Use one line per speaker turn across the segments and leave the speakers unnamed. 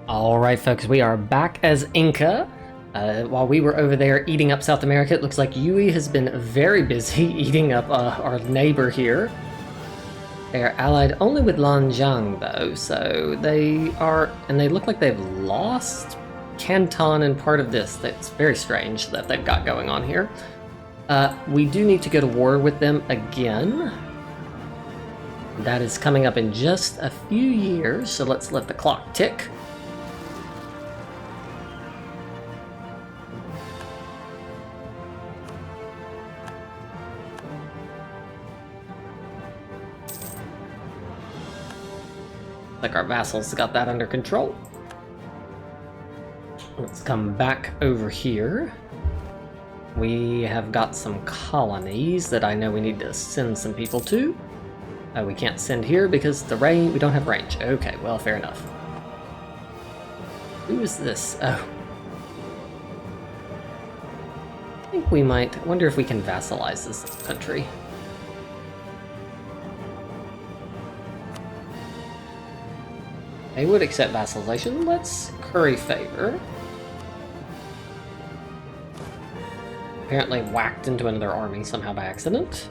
Alright folks, we are back as Inca. While we were over there eating up South America, it looks like Yui has been very busy eating up our neighbor here. They are allied only with Lanjiang though, so they look like they've lost Canton and part of this. That's very strange that they've got going on here. We do need to go to war with them again. That is coming up in just a few years, so let's let the clock tick. Like our vassals got that under control. Let's come back over here. We have got some colonies that I know we need to send some people to. We can't send here because we don't have range. Okay, well, fair enough. Who is this? Oh. I think we might. I wonder if we can vassalize this country. They would accept vassalization. Let's curry favor. Apparently whacked into another army somehow by accident.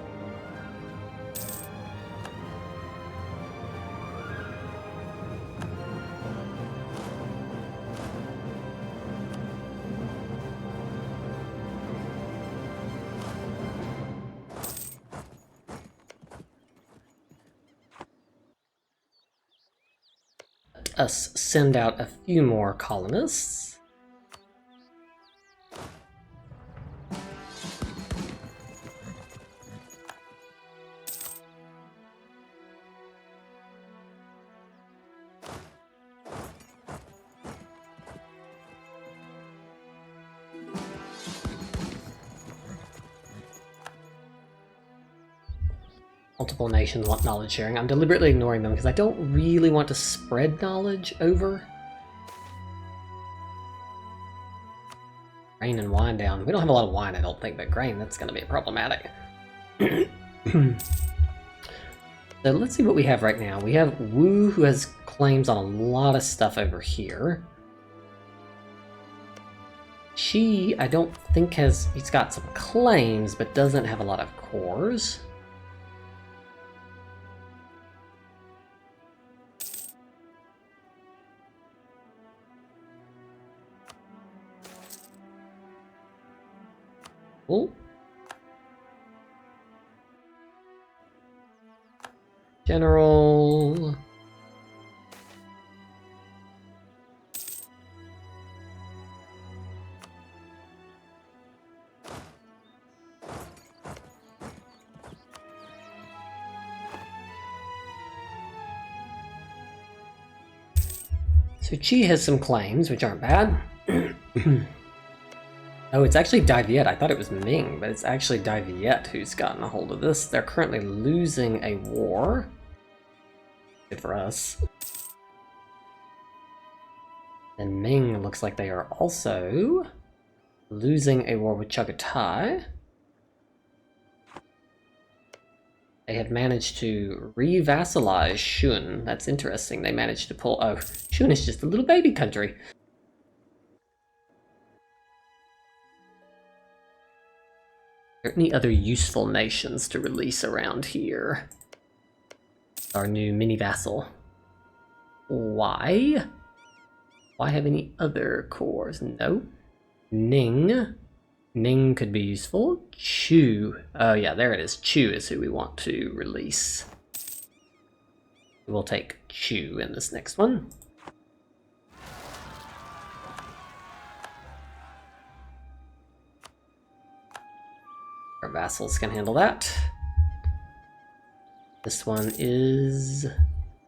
Us send out a few more colonists. Multiple nations want knowledge sharing. I'm deliberately ignoring them because I don't really want to spread knowledge over. Grain and wine down. We don't have a lot of wine, I don't think, but grain, that's going to be problematic. So let's see what we have right now. We have Wu, who has claims on a lot of stuff over here. Shi, I don't think he's got some claims, but doesn't have a lot of cores. Cool. General. So Chi has some claims, which aren't bad. Oh, it's actually Dai Viet. I thought it was Ming, but it's actually Dai Viet who's gotten a hold of this. They're currently losing a war. Good for us. And Ming looks like they are also losing a war with Chagatai. They have managed to re-vassalize Shun. That's interesting. They managed to pull... Oh, Shun is just a little baby country. Are there any other useful nations to release around here? Our new mini-vassal. Why? Why have any other cores? No. Ning. Ning could be useful. Chu. Oh yeah, there it is. Chu is who we want to release. We'll take Chu in this next one. Our vassals can handle that. This one is...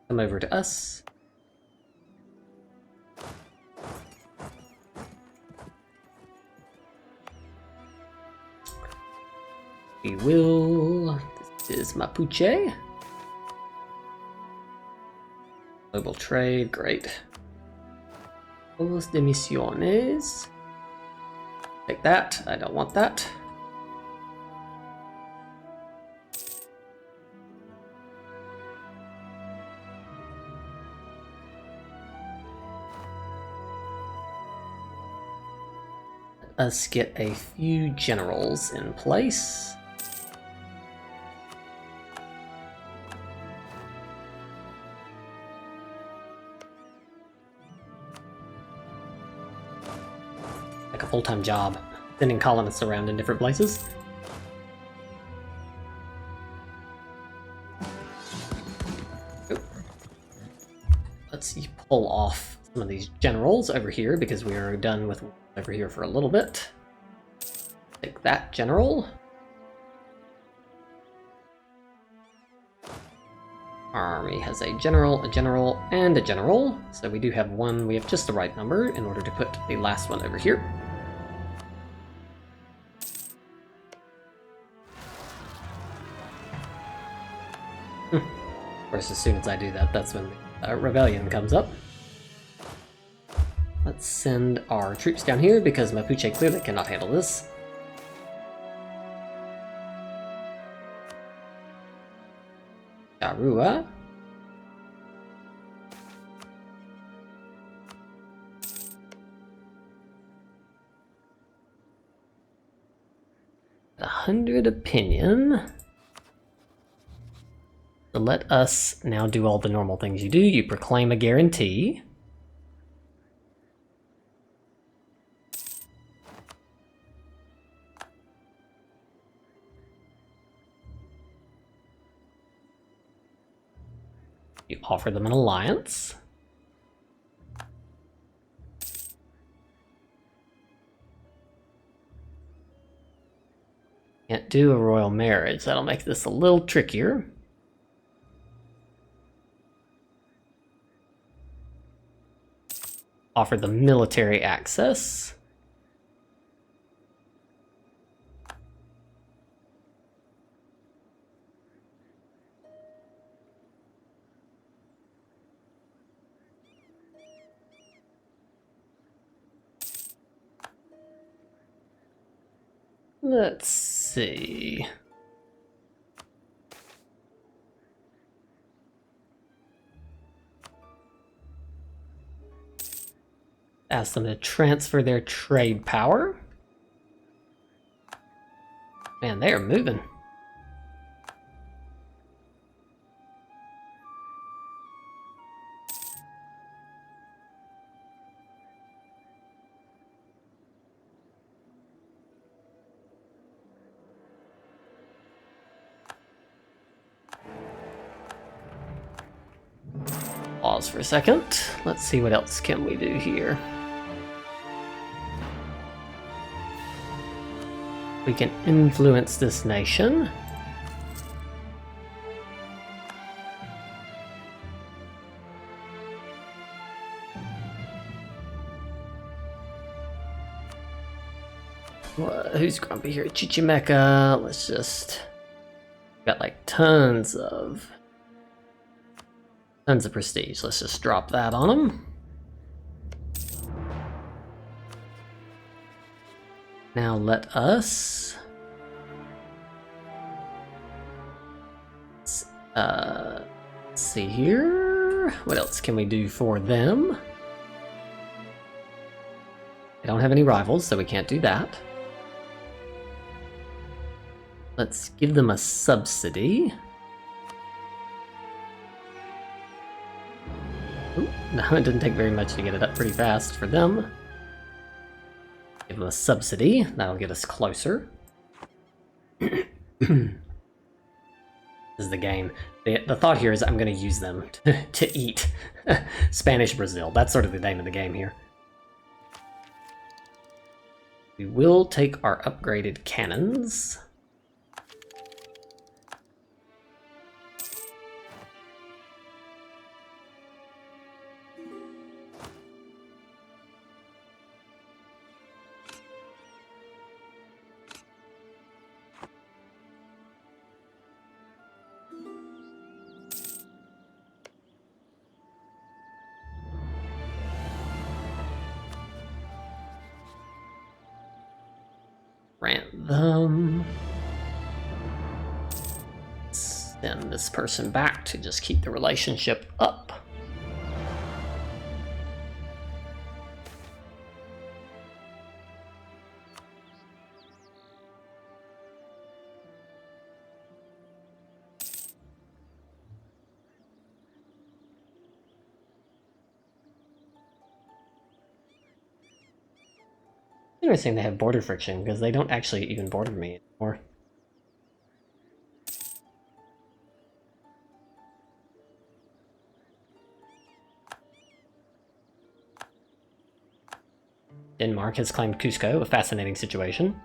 come over to us. We will... This is Mapuche. Global trade, great. Juegos de Misiones. Take that, I don't want that. us get a few generals in place. Like a full-time job, sending colonists around in different places. Oh. Let's pull off some of these generals over here because we are done with over here for a little bit. Take that general. Army has a general, and a general. So we do have one, we have just the right number in order to put the last one over here. Of course, as soon as I do that, that's when the rebellion comes up. Let's send our troops down here because Mapuche clearly cannot handle this. Arua. A 100 opinion. So let us now do all the normal things you do. You proclaim a guarantee. You offer them an alliance. Can't do a royal marriage. That'll make this a little trickier. Offer them military access. Let's see. Ask them to transfer their trade power. Man, they are moving. Pause for a second. Let's see what else can we do here. We can influence this nation. Who's grumpy here? Chichimeca. Let's just... Got like tons of prestige. Let's just drop that on them. Now let us see here. What else can we do for them? They don't have any rivals, so we can't do that. Let's give them a subsidy. Ooh, no, it didn't take very much to get it up pretty fast for them. Give them a subsidy. That'll get us closer. This is the game. The thought here is I'm going to use them to eat Spanish Brazil. That's sort of the name of the game here. We will take our upgraded cannons. Grant them. Send this person back to just keep the relationship up. Interesting they have border friction, because they don't actually even border me anymore. Denmark has claimed Cusco, a fascinating situation.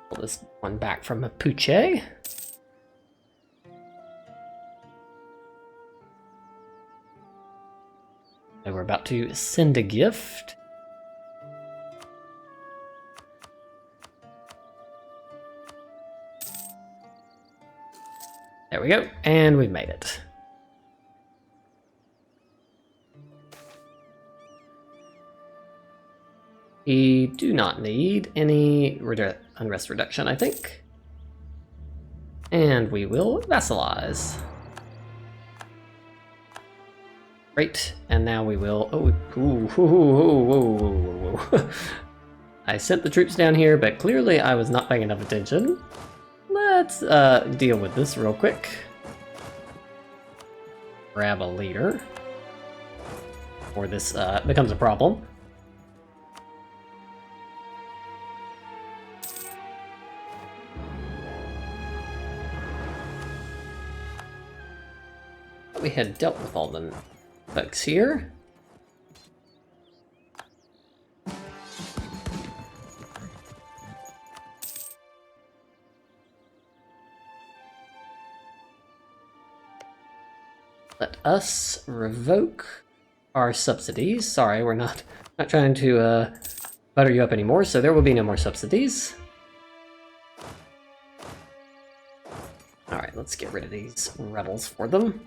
Pull this one back from Mapuche. And we're about to send a gift. There we go, and we've made it. We do not need any unrest reduction, I think. And we will vassalize. Great, and now we will... I sent the troops down here, but clearly I was not paying enough attention. Let's deal with this real quick. Grab a leader, or this becomes a problem. We had dealt with all the folks here. Let us revoke our subsidies. Sorry, we're not trying to butter you up anymore, so there will be no more subsidies. Alright, let's get rid of these rebels for them.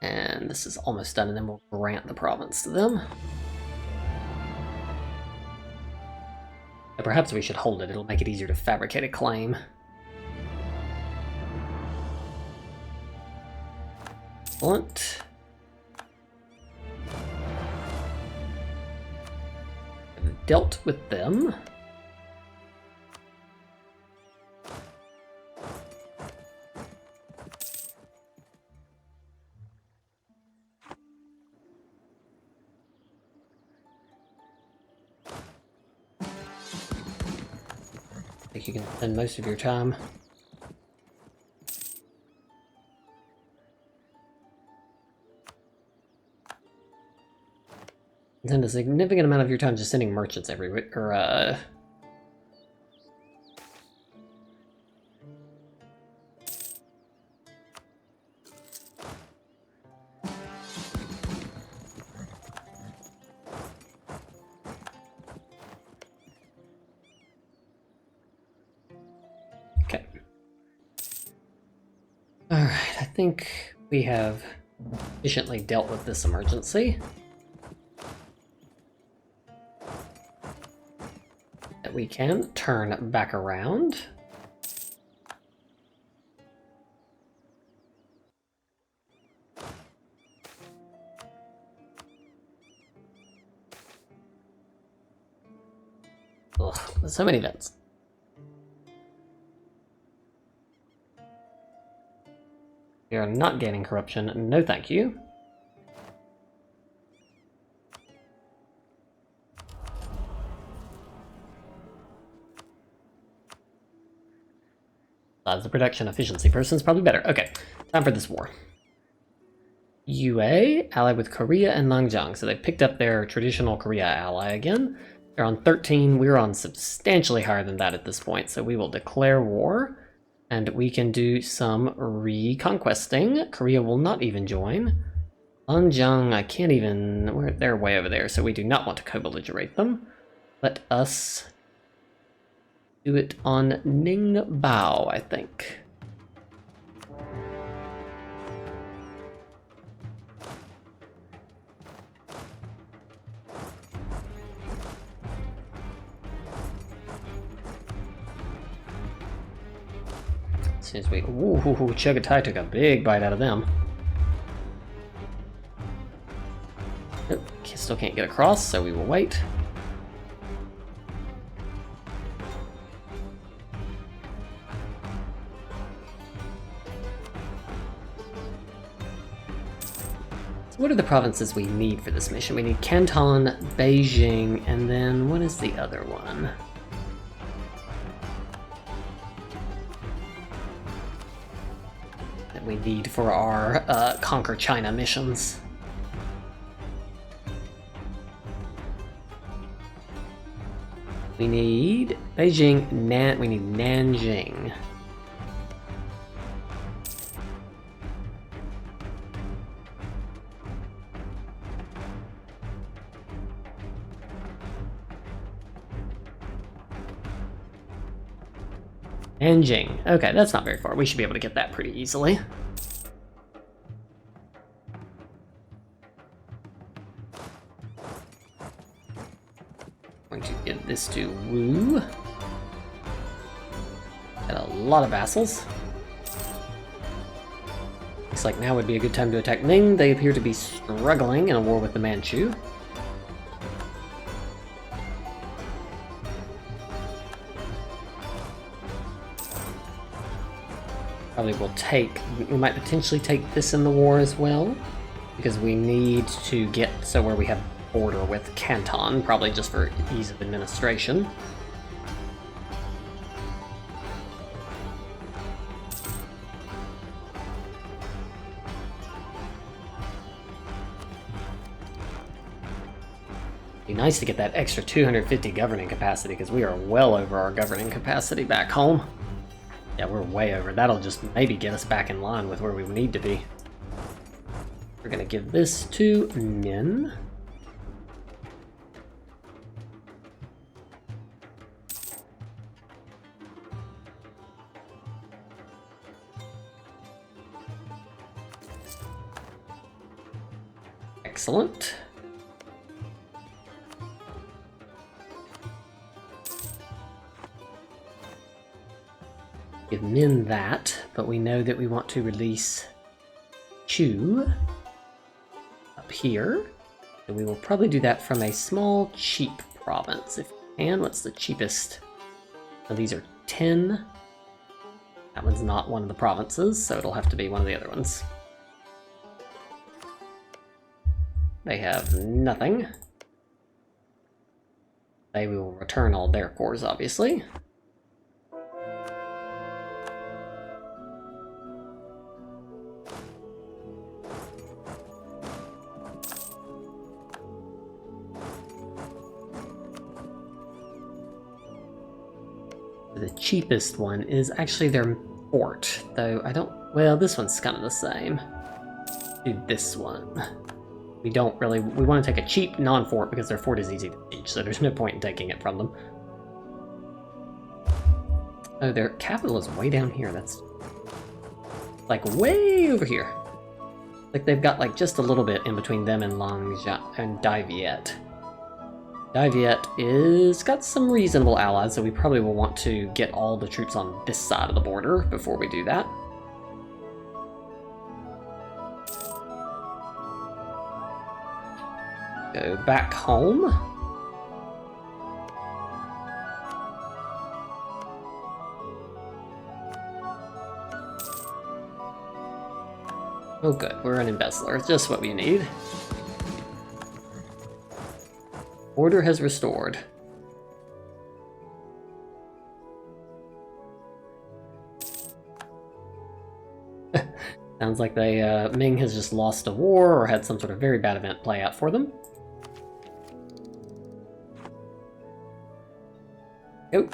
And this is almost done, and then we'll grant the province to them. And perhaps we should hold it, it'll make it easier to fabricate a claim. Excellent. I've dealt with them. I think you can spend most of your time. Spend a significant amount of your time just sending merchants everywhere, or okay. Alright, I think we have efficiently dealt with this emergency. That we can turn back around. Ugh, so many events. We are not gaining corruption, no thank you. The production efficiency person's probably better. Okay, time for this war. UA, allied with Korea and Nanjang, so they picked up their traditional Korea ally again. They're on 13, we're on substantially higher than that at this point, so we will declare war, and we can do some reconquesting. Korea will not even join. Nanjang, I can't even... they're way over there, so we do not want to co-belligerate them. Let us do it on Ningbao, I think. As soon as we... Ooh, Chagatai took a big bite out of them. Nope, still can't get across, so we will wait. So what are the provinces we need for this mission? We need Canton, Beijing, and then what is the other one? That we need for our Conquer China missions. We need Beijing, we need Nanjing. Nanjing. Okay, that's not very far. We should be able to get that pretty easily. Going to give this to Wu. Got a lot of vassals. Looks like now would be a good time to attack Ming. They appear to be struggling in a war with the Manchu. Probably will we might potentially take this in the war as well, because we need to get so where we have border with Canton, probably just for ease of administration. Be nice to get that extra 250 governing capacity, because we are well over our governing capacity back home. Yeah, we're way over. That'll just maybe get us back in line with where we need to be. We're gonna give this to Min. Excellent. Give Min that, but we know that we want to release Chu up here. And we will probably do that from a small, cheap province. If we can, what's the cheapest? Oh, these are 10. That one's not one of the provinces, so it'll have to be one of the other ones. They have nothing. They will return all their cores, obviously. The cheapest one is actually their fort, though I don't... Well, this one's kind of the same. Do this one. We don't really... We want to take a cheap non-fort because their fort is easy to siege, so there's no point in taking it from them. Oh, their capital is way down here. That's... like way over here. Like they've got like just a little bit in between them and Dai Viet. Dai Viet is got some reasonable allies, so we probably will want to get all the troops on this side of the border before we do that. Go back home. Oh good, we're an embezzler. It's just what we need. Order has restored. Sounds like they, Ming has just lost a war or had some sort of very bad event play out for them. Oh.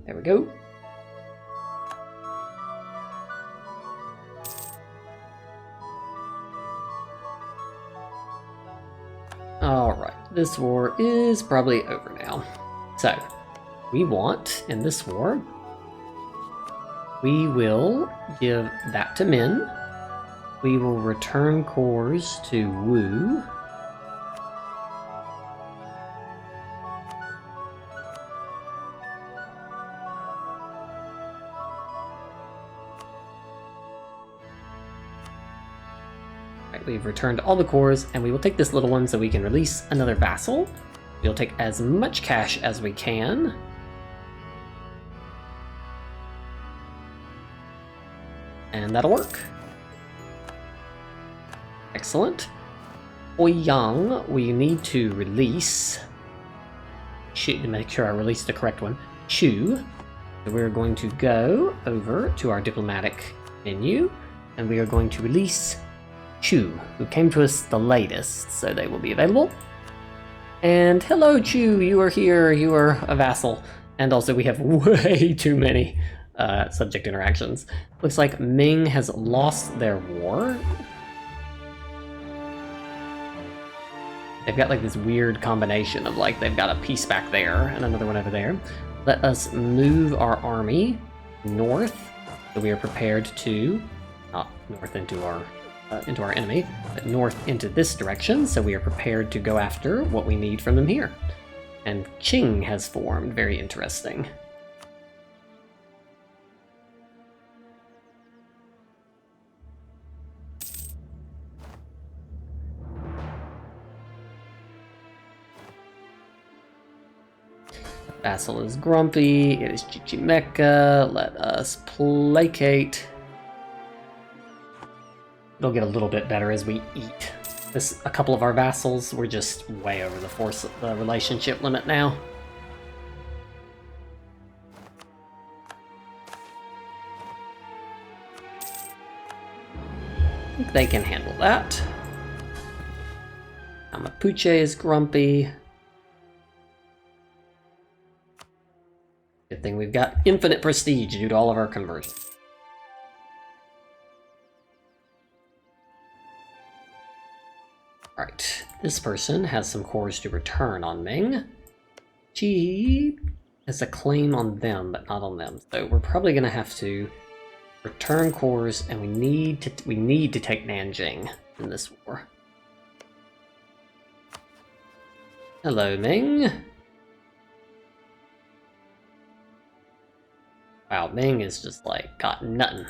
There we go. Alright, this war is probably over now. So, we want, in this war, we will give that to Min. We will return cores to Wu. we've returned all the cores, and we will take this little one so we can release another vassal. We'll take as much cash as we can. And that'll work. Excellent. Ouyang, we need to release... to make sure I release the correct one. Chu. So we're going to go over to our diplomatic menu, and we are going to release Chu, who came to us the latest, so they will be available. And hello, Chu, you are here, you are a vassal. And also we have way too many subject interactions. Looks like Ming has lost their war. They've got like this weird combination of like, they've got a piece back there and another one over there. Let us move our army north, so we are prepared to, not north into our enemy, but north into this direction, so we are prepared to go after what we need from them here. And Qing has formed, very interesting. Vassal is grumpy, it is Chichimeca, let us placate. It'll get a little bit better as we eat. A couple of our vassals, we're just way over the relationship limit now. I think they can handle that. Mapuche is grumpy. Good thing we've got infinite prestige due to all of our conversions. Alright, this person has some cores to return on Ming. She has a claim on them, but not on them. So we're probably going to have to return cores, and we need to take Nanjing in this war. Hello, Ming. Wow, Ming is just like got nothing.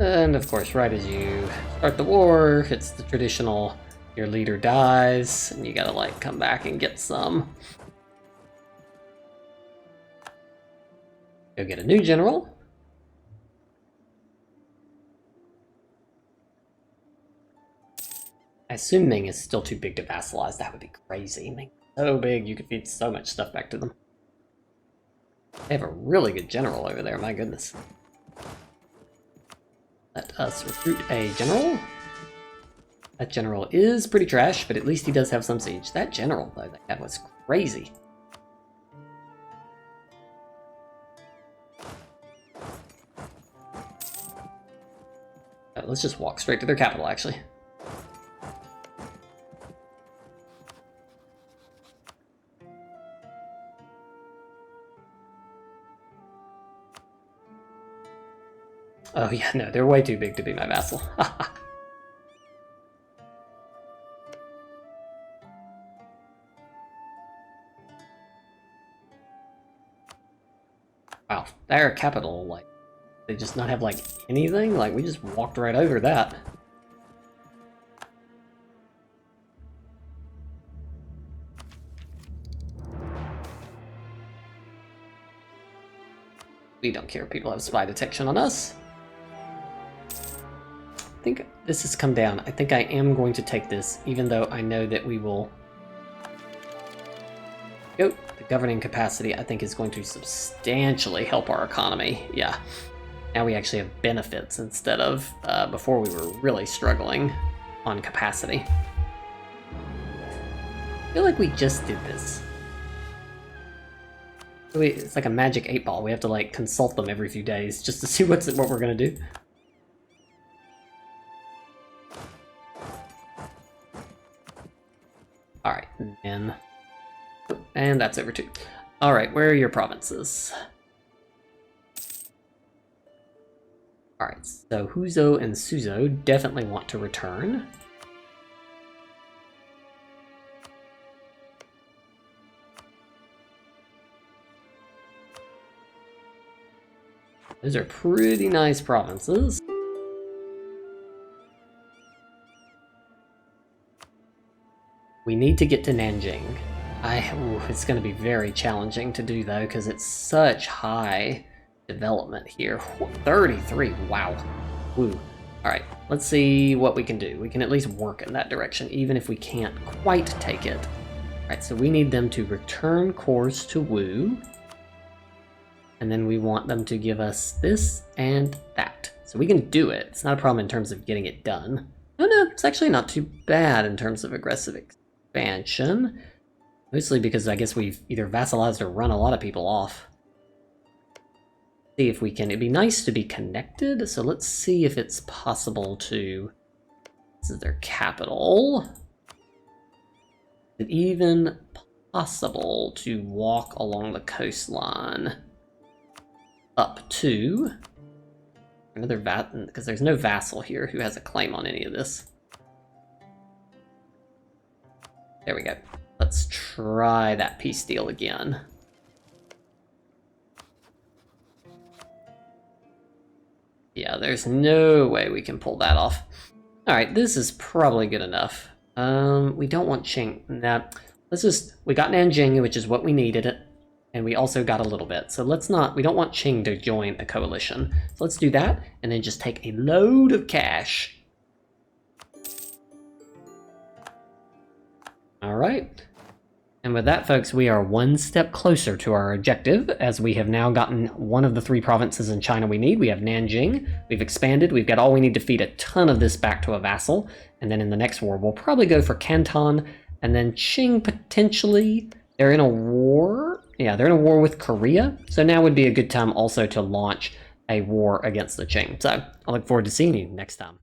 And of course, right as you start the war, it's the traditional, your leader dies, and you gotta like come back and get some. Go get a new general. I assume Ming is still too big to vassalize. That would be crazy. Ming so big, you could feed so much stuff back to them. They have a really good general over there, my goodness. Let us recruit a general. That general is pretty trash, but at least he does have some siege. That general, though, that was crazy. Let's just walk straight to their capital, actually. Oh yeah, no, they're way too big to be my vassal. Wow, their capital, like, they just not have, like, anything? Like, we just walked right over that. We don't care if people have spy detection on us. I think this has come down. I think I am going to take this, even though I know that we will... Go. The governing capacity, I think, is going to substantially help our economy. Yeah. Now we actually have benefits instead of before we were really struggling on capacity. I feel like we just did this. It's like a magic 8-ball. We have to like consult them every few days just to see what we're gonna do. All right, and that's over too. All right, where are your provinces? Alright, so Huzhou and Suzhou definitely want to return. Those are pretty nice provinces. We need to get to Nanjing. It's going to be very challenging to do though, because it's such high development here. 33, wow. Woo. Alright, let's see what we can do. We can at least work in that direction, even if we can't quite take it. Alright, so we need them to return course to Wu. And then we want them to give us this and that. So we can do it. It's not a problem in terms of getting it done. Oh no, it's actually not too bad in terms of aggressive expansion. Mostly because I guess we've either vassalized or run a lot of people off. See if we can. It'd be nice to be connected, so let's see if it's possible to... This is their capital. Is it even possible to walk along the coastline up to another because there's no vassal here who has a claim on any of this. There we go. Let's try that peace deal again. Yeah, there's no way we can pull that off. Alright, this is probably good enough. We don't want Qing. Nah, we got Nanjing, which is what we needed, and we also got a little bit. So we don't want Qing to join a coalition. So let's do that, and then just take a load of cash. Alright. And with that, folks, we are one step closer to our objective, as we have now gotten one of the 3 provinces in China we need. We have Nanjing, we've expanded, we've got all we need to feed a ton of this back to a vassal, and then in the next war, we'll probably go for Canton, and then Qing potentially. They're in a war. Yeah, they're in a war with Korea, so now would be a good time also to launch a war against the Qing. So I look forward to seeing you next time.